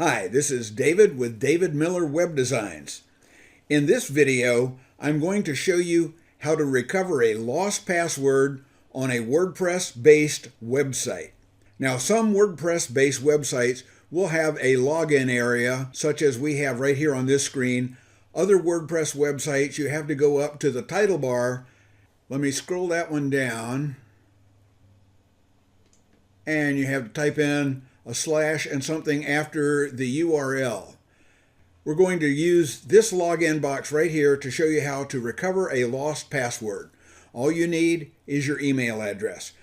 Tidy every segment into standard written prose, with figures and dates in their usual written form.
Hi, this is David with David Miller Web Designs. In this video, I'm going to show you how to recover a lost password on a WordPress-based website. Now, some WordPress-based websites will have a login area, such as we have right here on this screen. Other WordPress websites, you have to go up to the title bar. Let me scroll that one down. And you have to type in a slash and something after the URL. We're going to use this login box right here to show you how to recover a lost password. All you need is your email address.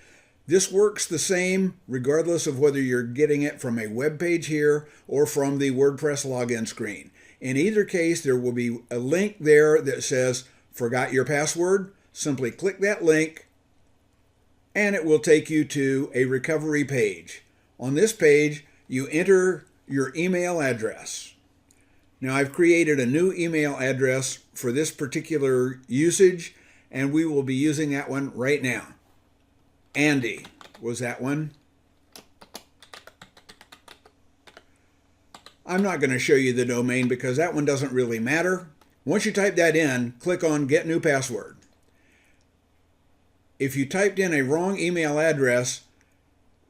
This works the same regardless of whether you're getting it from a web page here or from the WordPress login screen. In either case, there will be a link there that says "Forgot your password." Simply click that link and it will take you to a recovery page. On this page, you enter your email address. Now, I've created a new email address for this particular usage, and we will be using that one right now. Andy was that one. I'm not going to show you the domain because that one doesn't really matter. Once you type that in, click on Get New Password. If you typed in a wrong email address,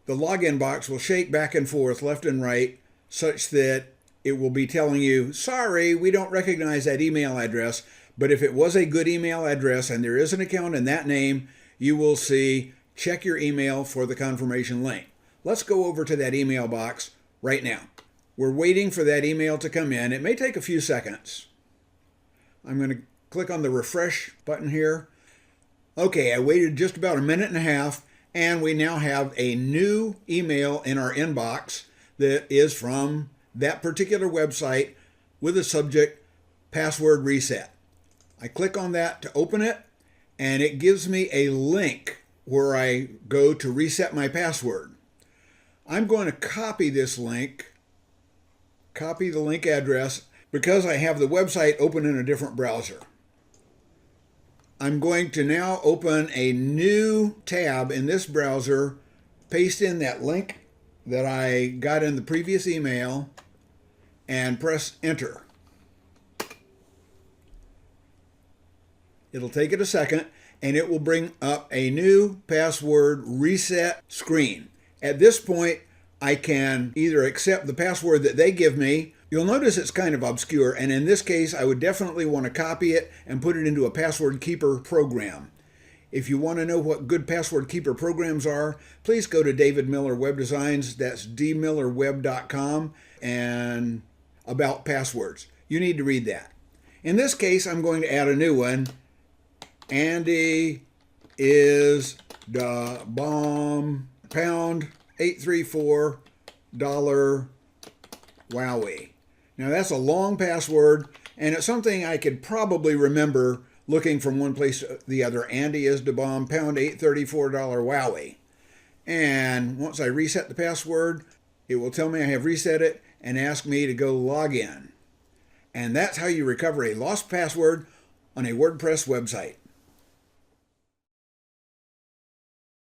the login box will shake back and forth, left and right, such that it will be telling you, sorry, we don't recognize that email address. But if it was a good email address and there is an account in that name, you will see, check your email for the confirmation link. Let's go over to that email box right now. We're waiting for that email to come in. It may take a few seconds. I'm going to click on the refresh button here. Okay, I waited just about a minute and a half. And we now have a new email in our inbox that is from that particular website with the subject password reset. I click on that to open it, and it gives me a link where I go to reset my password. I'm going to copy this link, copy the link address, because I have the website open in a different browser. I'm going to now open a new tab in this browser, paste in that link that I got in the previous email, and press enter. It'll take it a second, and it will bring up a new password reset screen. At this point, I can either accept the password that they give me. You'll notice it's kind of obscure, and in this case, I would definitely want to copy it and put it into a password keeper program. If you want to know what good password keeper programs are, please go to David Miller Web Designs, that's dmillerweb.com, and about passwords. You need to read that. In this case, I'm going to add a new one. Andy is the bomb, pound $834 wowie. Now that's a long password, and it's something I could probably remember looking from one place to the other. Andy is the bomb, pound $834 wowie. And once I reset the password, it will tell me I have reset it and ask me to go log in. And that's how you recover a lost password on a WordPress website.